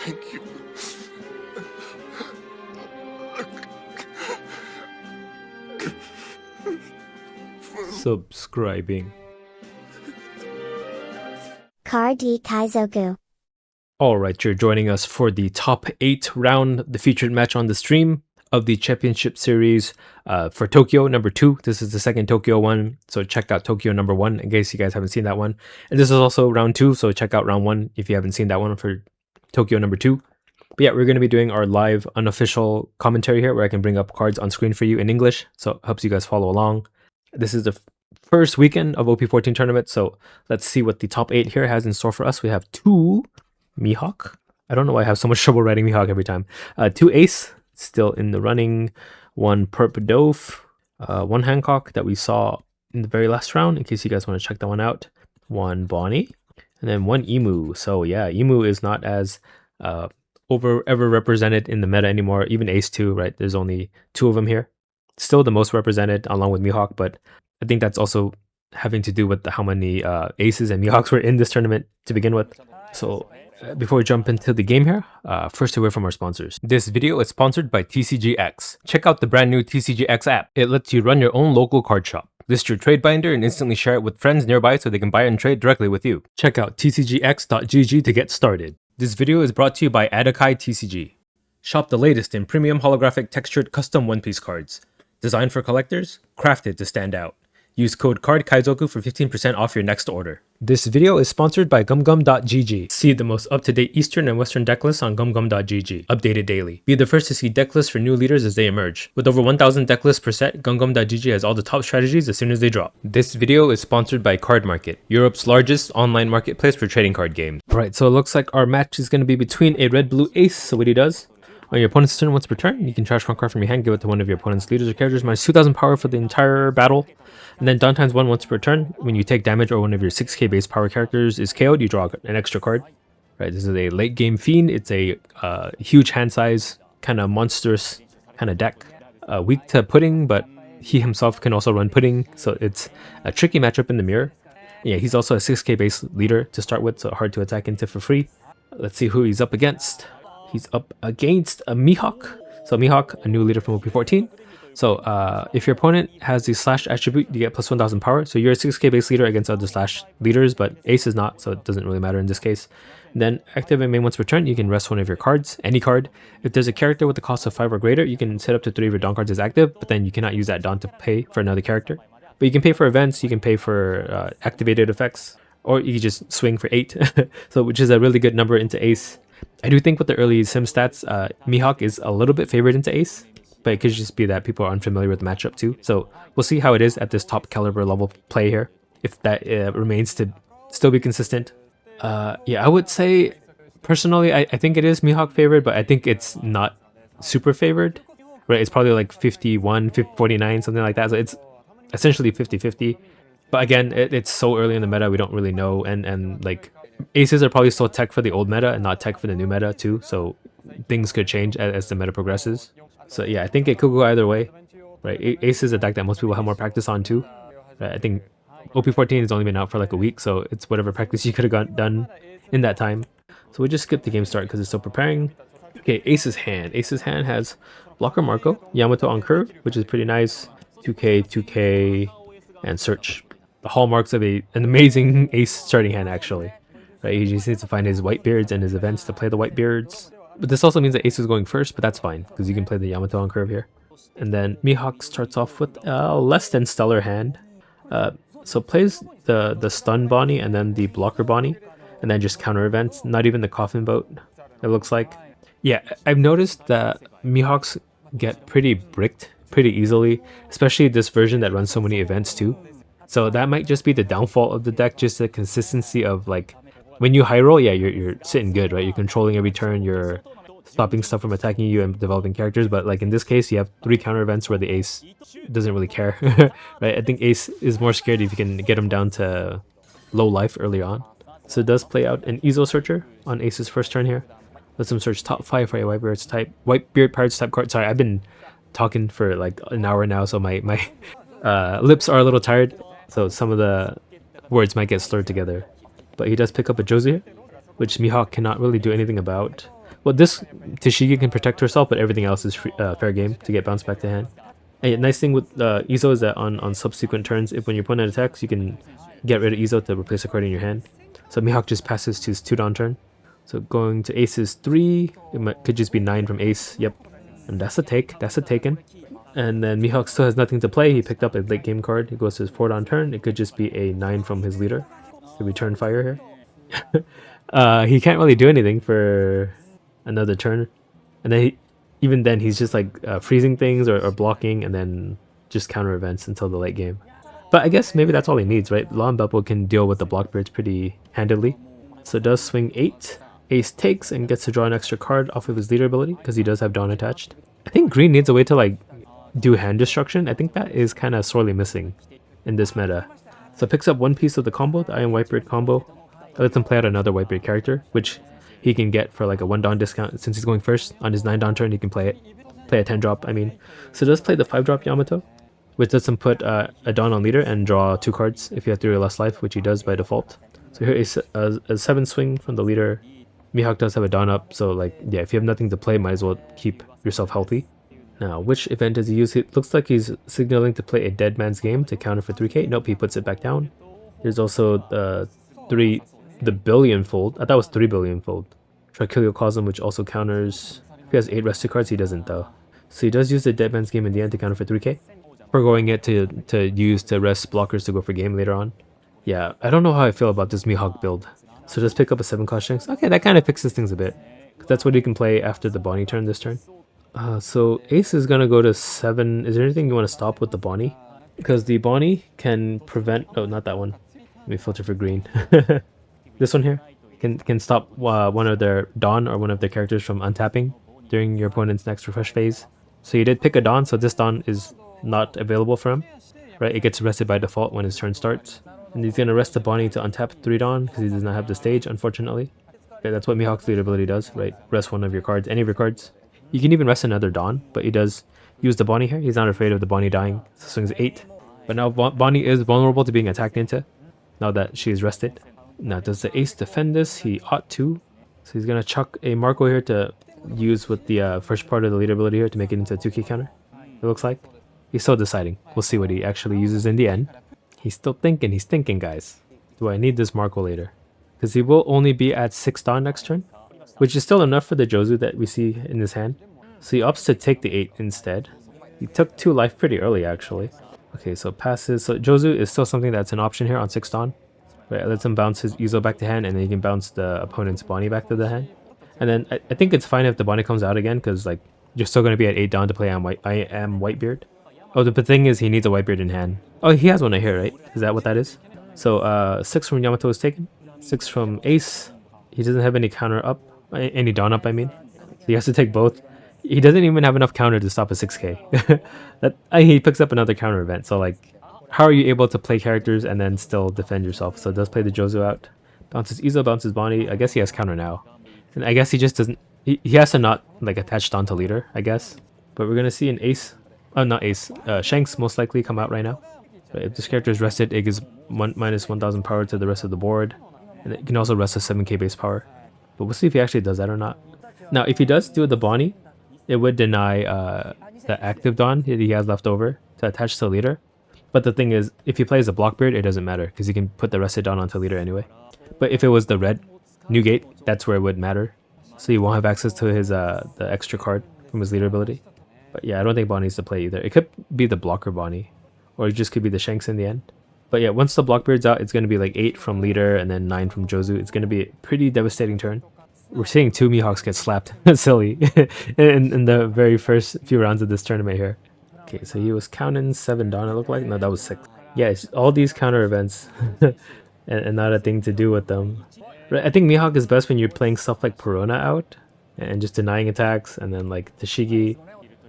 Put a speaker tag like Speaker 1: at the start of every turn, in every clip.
Speaker 1: Thank you.
Speaker 2: Subscribing.
Speaker 3: Card Kaizoku.
Speaker 2: Alright, you're joining us for the top 8 round, the featured match on the stream of the championship series for Tokyo number 2. This is the second Tokyo one, so check out Tokyo number 1 in case you guys haven't seen that one. And this is also round 2, so check out round 1 if you haven't seen that one for Tokyo number 2. But yeah, we're going to be doing our live unofficial commentary here where I can bring up cards on screen for you in English, so it helps you guys follow along. This is the first weekend of OP14 tournament, so let's see what the top 8 here has in store for us. We have 2 Mihawk. I don't know why I have so much trouble writing Mihawk every time. 2 Ace, still in the running. 1 Perp Dove. 1 Hancock that we saw in the very last round, in case you guys want to check that one out. 1 Bonnie. And then 1 Emu. So yeah, Emu is not as ever represented in the meta anymore. Even Ace 2, right? There's only 2 of them here. Still the most represented along with Mihawk, but I think that's also having to do with how many Aces and Mihawks were in this tournament to begin with. So before we jump into the game here, first a word from our sponsors. This video is sponsored by TCGX. Check out the brand new TCGX app. It lets you run your own local card shop. List your trade binder and instantly share it with friends nearby so they can buy and trade directly with you. Check out tcgx.gg to get started. This video is brought to you by Adakai TCG. Shop the latest in premium holographic textured custom One Piece cards. Designed for collectors, crafted to stand out. Use code Kaizoku for 15% off your next order. This video is sponsored by gumgum.gg. See the most up-to-date Eastern and Western deck lists on gumgum.gg, updated daily. Be the first to see deck lists for new leaders as they emerge. With over 1,000 deck lists per set, gumgum.gg has all the top strategies as soon as they drop. This video is sponsored by Card Market, Europe's largest online marketplace for trading card games. Alright, so it looks like our match is going to be between a red-blue ace. So what he does, on your opponent's turn, once per turn, you can charge one card from your hand, give it to one of your opponent's leaders or characters, minus 2,000 power for the entire battle. And then down times 1 once per turn. When you take damage or one of your 6k base power characters is KO'd, you draw an extra card. Right, this is a late game fiend. It's a huge hand size, kind of monstrous kind of deck. Weak to pudding, but he himself can also run pudding, so it's a tricky matchup in the mirror. Yeah, he's also a 6k base leader to start with, so hard to attack into for free. Let's see who he's up against. He's up against a Mihawk. So Mihawk, a new leader from OP14. So if your opponent has the slash attribute, you get plus 1,000 power. So you're a 6k base leader against other slash leaders, but Ace is not, so it doesn't really matter in this case. And then active and main once per turn, you can rest one of your cards, any card. If there's a character with a cost of 5 or greater, you can set up to 3 of your Dawn cards as active, but then you cannot use that Dawn to pay for another character. But you can pay for events, you can pay for activated effects, or you can just swing for 8, so which is a really good number into Ace. I do think with the early sim stats, Mihawk is a little bit favored into Ace, but it could just be that people are unfamiliar with the matchup too. So we'll see how it is at this top caliber level play here, if that remains to still be consistent. Yeah, I would say, personally, I think it is Mihawk favored, but I think it's not super favored. Right, it's probably like 51, 49, something like that. So it's essentially 50-50. But again, it's so early in the meta, we don't really know. And like, Aces are probably still tech for the old meta and not tech for the new meta too. So things could change as the meta progresses. So yeah, I think it could go either way, right? Ace is a deck that most people have more practice on too. Right? I think OP14 has only been out for like a week, so it's whatever practice you could have done in that time. So we just skip the game start because it's still preparing. Okay, Ace's hand. Ace's hand has Blocker Marco, Yamato on curve, which is pretty nice. 2k, 2k, and Search. The hallmarks of an amazing Ace starting hand actually. Right? He just needs to find his Whitebeards and his events to play the Whitebeards. But this also means that Ace is going first, but that's fine, because you can play the Yamato on curve here. And then Mihawk starts off with a less than stellar hand. So plays the Stun Bonnie and then the Blocker Bonnie, and then just counter events, not even the Coffin Boat, it looks like. Yeah, I've noticed that Mihawks get pretty bricked pretty easily, especially this version that runs so many events too. So that might just be the downfall of the deck, just the consistency of like, when you high roll, yeah, you're sitting good, right? You're controlling every turn, you're stopping stuff from attacking you and developing characters. But like in this case, you have 3 counter events where the Ace doesn't really care, right? I think Ace is more scared if you can get him down to low life early on. So it does play out an Ezo Searcher on Ace's first turn here. Lets him search top 5 for a Whitebeard Pirates type card. Sorry, I've been talking for like an hour now, so my lips are a little tired. So some of the words might get slurred together. But he does pick up a Josie here. which Mihawk cannot really do anything about. Well, this Tashigi can protect herself, but everything else is fair game to get bounced back to hand. And nice thing with Izo is that on subsequent turns, if when your opponent attacks, you can get rid of Izo to replace a card in your hand. So Mihawk just passes to his 2-Don turn. So going to Ace's 3, could just be 9 from Ace, yep. And that's a take, that's a taken. And then Mihawk still has nothing to play, he picked up a late game card, he goes to his 4-Don turn, it could just be a 9 from his leader. To return fire here. He can't really do anything for another turn. And then even then he's just like freezing things or blocking and then just counter events until the late game. But I guess maybe that's all he needs, right? Law and Beppo can deal with the Blockbeards pretty handily. So it does swing 8. Ace takes and gets to draw an extra card off of his leader ability because he does have Dawn attached. I think Green needs a way to like do hand destruction. I think that is kind of sorely missing in this meta. So it picks up one piece of the combo, the Iron Whitebeard combo. It lets him play out another Whitebeard character, which he can get for like a 1-Don discount. Since he's going first, on his 9-Don turn he can play it. Play a 10-drop, I mean. So it does play the 5-drop Yamato, which lets him put a Dawn on leader and draw 2 cards if you have 3 or less life, which he does by default. So here is a 7 swing from the leader. Mihawk does have a Dawn up, so like, yeah, if you have nothing to play, might as well keep yourself healthy. Now, which event does he use? It looks like he's signaling to play a Dead Man's Game to counter for 3k. Nope, he puts it back down. There's also the billion fold. I thought it was 3 billion fold. Trichiliocosm, which also counters. If he has 8 rested cards, he doesn't though. So he does use the Dead Man's Game in the end to counter for 3k. Forgoing it to use to rest blockers to go for game later on. Yeah, I don't know how I feel about this Mihawk build. So just pick up a 7-cost Shanks. Okay, that kind of fixes things a bit. That's what he can play after the Bonnie turn this turn. So Ace is gonna go to 7. Is there anything you want to stop with the Bonnie? Because the Bonnie can prevent... Oh, not that one. Let me filter for green. This one here can stop one of their Dawn or one of their characters from untapping during your opponent's next refresh phase. So you did pick a Dawn, so this Dawn is not available for him. Right, it gets rested by default when his turn starts. And he's going to rest the Bonnie to untap 3 Dawn because he does not have the stage, unfortunately. Okay, that's what Mihawk's lead ability does, right? Rest one of your cards, any of your cards. You can even rest another Dawn, but he does use the Bonnie here. He's not afraid of the Bonnie dying, so swings 8. But now Bonnie is vulnerable to being attacked into, now that she is rested. Now, does the Ace defend this? He ought to. So he's going to chuck a Marco here to use with the first part of the leader ability here to make it into a 2k counter, it looks like. He's still deciding. We'll see what he actually uses in the end. He's still thinking. He's thinking, guys. Do I need this Marco later? Because he will only be at 6 Dawn next turn, which is still enough for the Jozu that we see in his hand. So he opts to take the 8 instead. He took 2 life pretty early, actually. Okay, so passes. So Jozu is still something that's an option here on 6 Dawn. Right, it lets him bounce his Izo back to hand, and then he can bounce the opponent's Bonnie back to the hand. And then I think it's fine if the Bonnie comes out again, because like you're still going to be at 8 Dawn to play I am Whitebeard. Oh, the thing is he needs a Whitebeard in hand. Oh, he has one right here, right? Is that what that is? So 6 from Yamato is taken. 6 from Ace. He doesn't have any counter up. Any Dawn up, I mean. So he has to take both. He doesn't even have enough counter to stop a 6k. He picks up another counter event. So like, how are you able to play characters and then still defend yourself? So it does play the Jozu out. Bounces Izo, bounces Bonnie. I guess he has counter now. And I guess he just doesn't... He has to not like attach Dawn to leader, I guess. But we're going to see an Ace... Oh, not Ace. Shanks most likely come out right now. But if this character is rested, it gives minus 1000 power to the rest of the board. And it can also rest a 7k base power. But we'll see if he actually does that or not. Now, if he does do the Bonnie, it would deny the active Dawn that he has left over to attach to leader. But the thing is, if he plays a Blockbeard, it doesn't matter because he can put the rested Dawn onto leader anyway. But if it was the red Newgate, that's where it would matter. So he won't have access to his the extra card from his leader ability. But yeah, I don't think Bonnie needs to play either. It could be the blocker Bonnie, or it just could be the Shanks in the end. But yeah, once the Blockbeard's out, it's going to be like 8 from leader and then 9 from Jozu. It's going to be a pretty devastating turn. We're seeing 2 Mihawks get slapped silly in the very first few rounds of this tournament here. Okay, so he was counting 7 Dawn, it looked like. No, that was 6. Yeah, it's all these counter events and not a thing to do with them. I think Mihawk is best when you're playing stuff like Perona out and just denying attacks, and then like Tashigi.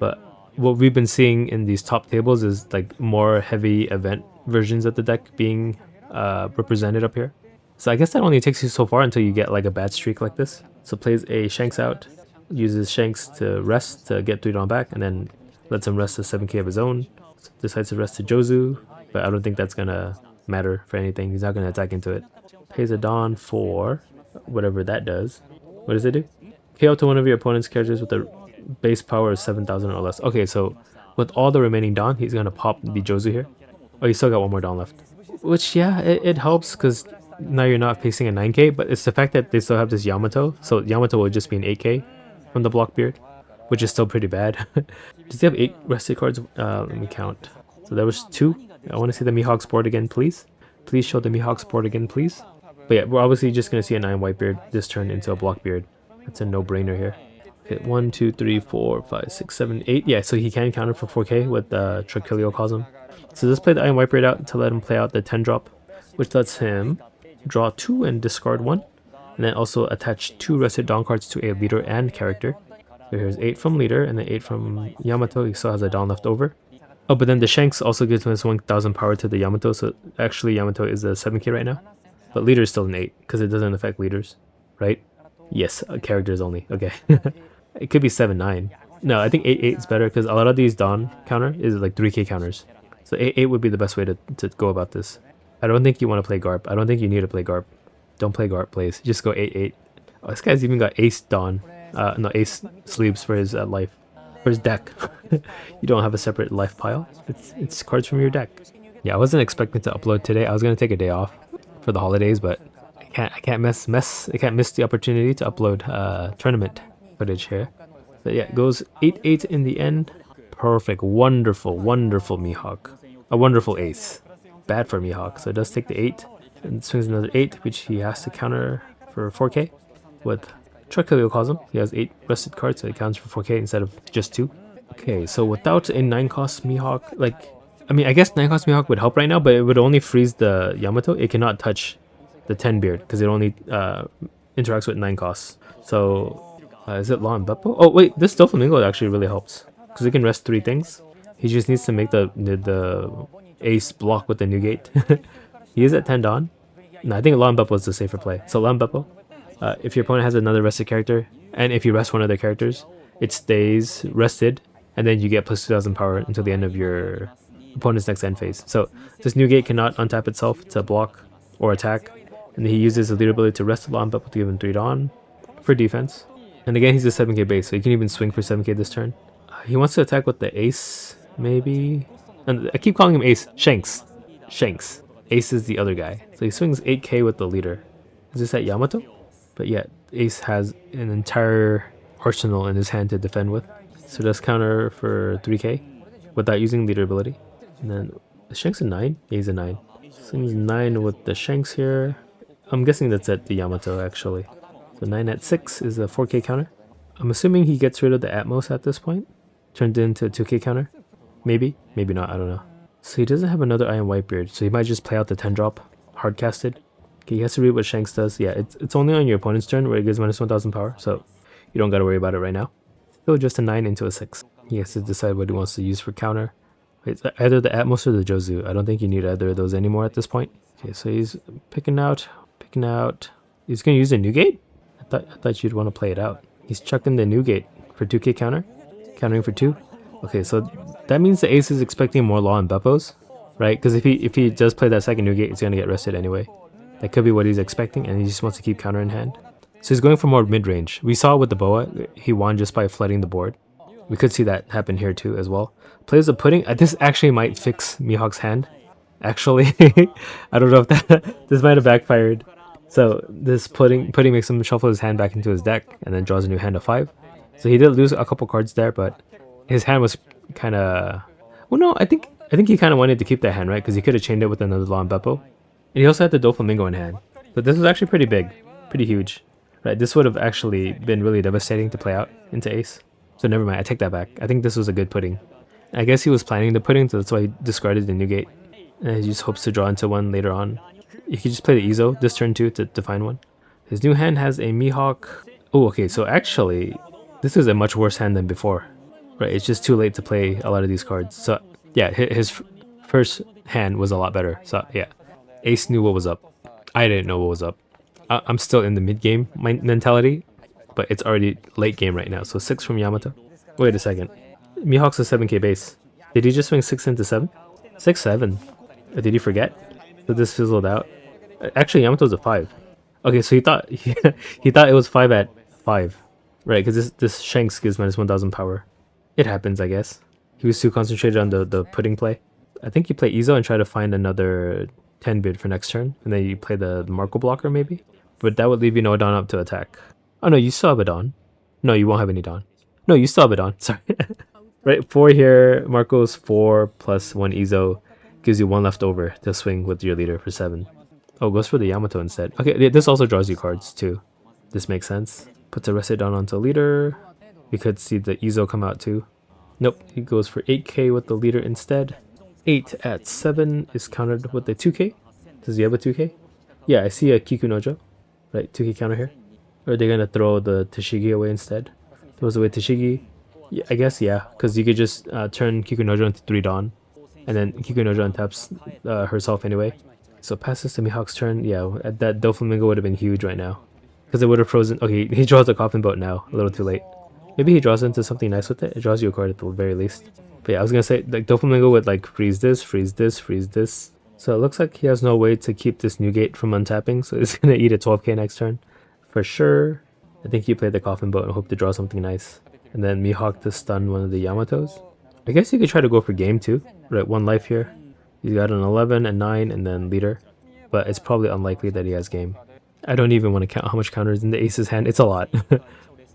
Speaker 2: But what we've been seeing in these top tables is like more heavy event versions of the deck being represented up here. So I guess that only takes you so far until you get like a bad streak like this. So plays a Shanks out, uses Shanks to rest to get 3 Dawn back, and then lets him rest a 7k of his own. So decides to rest to Jozu, but I don't think that's gonna matter for anything. He's not gonna attack into it. Pays a Dawn for whatever that does. What does it do? KO to one of your opponent's characters with a base power of 7,000 or less. Okay, so with all the remaining Dawn, he's gonna pop the Jozu here. Oh, you still got one more Dawn left. Which, yeah, it helps because now you're not facing a 9k, but it's the fact that they still have this Yamato. So Yamato will just be an 8k from the block beard, which is still pretty bad. Does he have 8 rested cards? Let me count. So there was 2. I want to see the Mihawk's board again, please. Please show the Mihawk's board again, please. But yeah, we're obviously just going to see a 9 white beard this turn into a block beard. That's a no-brainer here. Okay, 1, 2, 3, 4, 5, 6, 7, 8. Yeah, so he can counter for 4k with the Trachilio Cosm. So let's play the Iron White Beard out to let him play out the 10 drop, which lets him draw 2 and discard 1. And then also attach 2 rested Dawn cards to a leader and character. So here's 8 from leader and then 8 from Yamato. He still has a Dawn left over. Oh, but then the Shanks also gives him his 1000 power to the Yamato. So actually Yamato is a 7k right now. But leader is still an 8 because it doesn't affect leaders, right? Yes, characters only. Okay. It could be 7-9. No, I think 8-8 is better because a lot of these Dawn counter is like 3k counters. So 8-8 would be the best way to go about this. I don't think you want to play Garp. I don't think you need to play Garp. Don't play Garp, please. Just go 8-8. Oh, this guy's even got Ace Dawn. No, Ace sleeves for his life. For his deck. You don't have a separate life pile. It's cards from your deck. Yeah, I wasn't expecting to upload today. I was gonna take a day off for the holidays, but I can't miss the opportunity to upload tournament footage here. But yeah, it goes 8-8 in the end. Perfect, wonderful Mihawk. A wonderful ace. Bad for Mihawk, so it does take the 8 and swings another 8, which he has to counter for 4k with Trachilio Cosm. He has 8 rested cards, so it counts for 4k instead of just 2. Okay, so without a 9 cost Mihawk, like, I mean, I guess 9 cost Mihawk would help right now, but it would only freeze the Yamato. It cannot touch the 10 beard because it only interacts with 9 costs. So, is it Law and Beppo? Oh, wait, this Doflamingo actually really helps because it can rest 3 things. He just needs to make the ace block with the new gate. He is at 10 Dawn. No, I think Law and Beppo is the safer play. So, Law and Beppo. If your opponent has another rested character, and if you rest one of their characters, it stays rested, and then you get plus 2000 power until the end of your opponent's next end phase. So this new gate cannot untap itself to block or attack, and he uses the leader ability to rest the Law and Beppo to give him 3 Dawn for defense. And again, he's a 7k base, so he can even swing for 7k this turn. He wants to attack with the ace, maybe? And I keep calling him ace. Shanks. Shanks. Ace is the other guy. So he swings 8k with the leader. Is this at Yamato? But yeah, Ace has an entire arsenal in his hand to defend with. So does counter for 3k without using leader ability. And then the Shanks a 9? Yeah, he's a 9. Swings 9 with the Shanks here. I'm guessing that's at the Yamato actually. So 9 at 6 is a 4k counter. I'm assuming he gets rid of the Atmos at this point. Turned into a 2k counter. Maybe. Maybe not, I don't know. So he doesn't have another Iron Whitebeard, so he might just play out the 10 drop. Hard casted. Okay, he has to read what Shanks does. Yeah, it's only on your opponent's turn where it gives minus 1000 power, so you don't gotta worry about it right now. Still just a 9 into a 6. He has to decide what he wants to use for counter. It's either the Atmos or the Jozu. I don't think you need either of those anymore at this point. Okay, so he's picking out. He's gonna use a new gate? I thought you'd want to play it out. He's chucked in the new gate for 2k counter. Countering for 2. Okay, so that means the ace is expecting more Law and Beppos, right? Because if he does play that second new gate, it's gonna get rested anyway. That could be what he's expecting, and he just wants to keep counter in hand. So he's going for more mid-range. We saw with the Boa, he won just by flooding the board. We could see that happen here too as well. Plays the pudding. This actually might fix Mihawk's hand. Actually, I don't know if that this might have backfired. So this pudding makes him shuffle his hand back into his deck and then draws a new hand of 5. So he did lose a couple cards there, but his hand was kind of... Well, no, I think he kind of wanted to keep that hand, right? Because he could have chained it with another Law and Beppo. And he also had the Doflamingo in hand. But this was actually pretty big. Pretty huge. Right, this would have actually been really devastating to play out into ace. So never mind, I take that back. I think this was a good pudding. I guess he was planning the pudding, so that's why he discarded the new gate. And he just hopes to draw into one later on. He could just play the Izo this turn too to find one. His new hand has a Mihawk. Oh, okay, so actually, this is a much worse hand than before. Right, it's just too late to play a lot of these cards. So yeah, his first hand was a lot better. So yeah, ace knew what was up. I didn't know what was up. I'm still in the mid-game mentality, but it's already late game right now. So 6 from Yamato. Wait a second. Mihawk's a 7k base. Did he just swing 6 into 7? 6, 7. Or did he forget? So this fizzled out. Actually, Yamato's a 5. Okay, so he thought it was 5 at 5. Right, because this Shanks gives minus 1000 power. It happens, I guess. He was too concentrated on the pudding play. I think you play Izo and try to find another 10 bid for next turn, and then you play the Marco blocker maybe. But that would leave you no Dawn up to attack. Oh no, you still have a Dawn. No, you won't have any Dawn. No, you still have a Dawn. Sorry. Right, 4 here. Marco's 4 plus 1 Izo gives you 1 left over to swing with your leader for 7. Oh, goes for the Yamato instead. Okay, this also draws you cards too. This makes sense. Puts a Rested Dawn onto leader. We could see the Izo come out too. Nope, he goes for 8k with the leader instead. 8 at 7 is countered with the 2k. Does he have a 2k? Yeah, I see a Kiku Nojo. Right, 2k counter here. Or are they gonna throw the Tashigi away instead? Throws away Tashigi. Yeah, I guess yeah, because you could just turn Kiku Nojo into 3 Dawn. And then Kiku Nojo untaps herself anyway. So passes to Mihawk's turn. Yeah, that Doflamingo would have been huge right now. Because it would have frozen. Okay, he draws a Coffin Boat now. A little too late. Maybe he draws into something nice with it. It draws you a card at the very least. But yeah, I was gonna say, like, Doflamingo would like freeze this, freeze this, freeze this. So it looks like he has no way to keep this new gate from untapping. So he's gonna eat a 12k next turn. For sure. I think you play the Coffin Boat and hope to draw something nice. And then Mihawk to stun one of the Yamatos. I guess you could try to go for game too. Right, 1 life here. He's got an 11 and 9 and then leader. But it's probably unlikely that he has game. I don't even want to count how much counters in the ace's hand. It's a lot.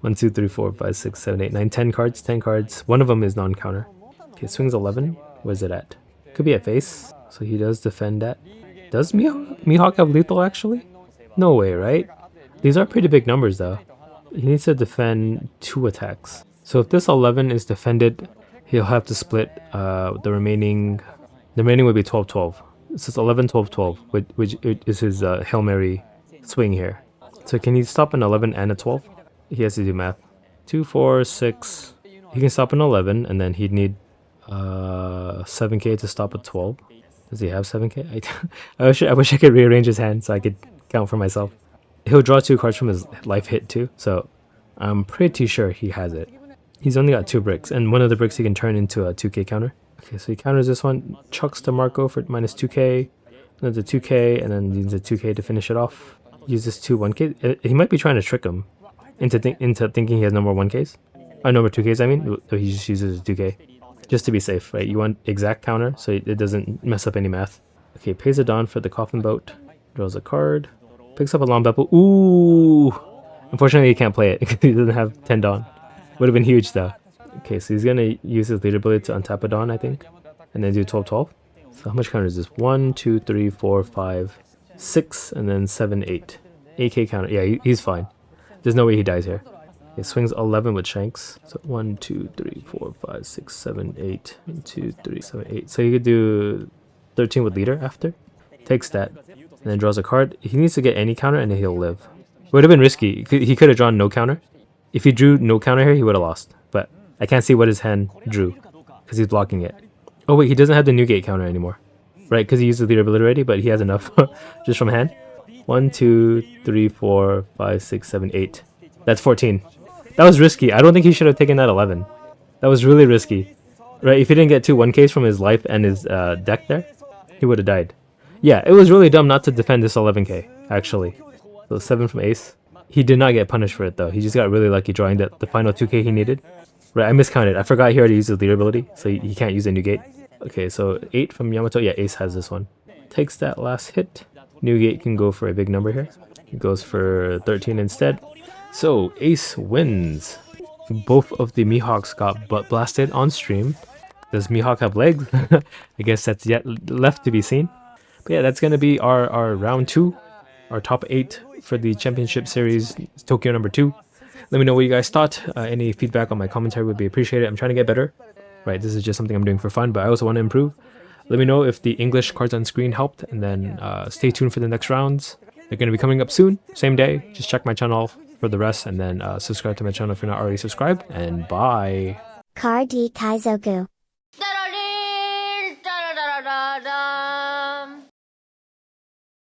Speaker 2: 1, 2, 3, 4, 5, 6, 7, 8, 9, 10 cards. 10 cards. One of them is non-counter. Okay, swings 11. Where's it at? Could be at face. So he does defend that. Does Mihawk have lethal actually? No way, right? These are pretty big numbers though. He needs to defend 2 attacks. So if this 11 is defended, he'll have to split the remaining. The remaining would be 12, 12. This is 11, 12, 12, which is his Hail Mary swing here. So can he stop an 11 and a 12? He has to do math. 2, 4, 6. He can stop an 11, and then he'd need 7k to stop a 12. Does he have 7k? I wish I could rearrange his hand so I could count for myself. He'll draw 2 cards from his life hit too, so I'm pretty sure he has it. He's only got 2 bricks, and one of the bricks he can turn into a 2k counter. Okay, so he counters this one, chucks to Marco for minus 2k, another 2k, and then uses a 2k to finish it off. Uses 2 1k. He might be trying to trick him into thinking he has no more 1ks. Or no more 2ks, I mean. So he just uses a 2k. Just to be safe, right? You want exact counter so it doesn't mess up any math. Okay, pays a Dawn for the Coffin Boat. Draws a card. Picks up a Long Beppo. Ooh! Unfortunately, he can't play it because he doesn't have 10 Dawn. Would have been huge though. Okay, so he's gonna use his leader ability to untap a Dawn, I think. And then do 12, 12. So how much counter is this? 1, 2, 3, 4, 5, 6, and then 7, 8. 8k counter. Yeah, he's fine. There's no way he dies here. He swings 11 with Shanks. So 1, 2, 3, 4, 5, 6, 7, 8. 1, 2, 3, 7, 8. So he could do 13 with leader after. Takes that. And then draws a card. He needs to get any counter and then he'll live. It would have been risky. He could have drawn no counter. If he drew no counter here, he would have lost. But I can't see what his hand drew because he's blocking it. Oh wait, he doesn't have the new gate counter anymore. Right, because he used the leader ability already, but he has enough just from hand. 1, 2, 3, 4, 5, 6, 7, 8. That's 14. That was risky. I don't think he should have taken that 11. That was really risky. Right, if he didn't get 2 1Ks from his life and his deck there, he would have died. Yeah, it was really dumb not to defend this 11k, actually. So 7 from ace. He did not get punished for it though. He just got really lucky drawing the final 2k he needed. Right, I miscounted. I forgot he already used his leader ability, so he can't use a new gate. Okay, so 8 from Yamato. Yeah, ace has this one. Takes that last hit. New gate can go for a big number here. He goes for 13 instead. So ace wins. Both of the Mihawks got butt blasted on stream. Does Mihawk have legs? I guess that's yet left to be seen. But yeah, that's going to be our round 2. Our top 8 for the championship series, Tokyo number 2. Let me know what you guys thought. Any feedback on my commentary would be appreciated. I'm trying to get better. Right, this is just something I'm doing for fun, but I also want to improve. Let me know if the English cards on screen helped, and then stay tuned for the next rounds. They're going to be coming up soon, same day. Just check my channel for the rest, and then subscribe to my channel if you're not already subscribed, and bye!
Speaker 3: Card D Kaizoku.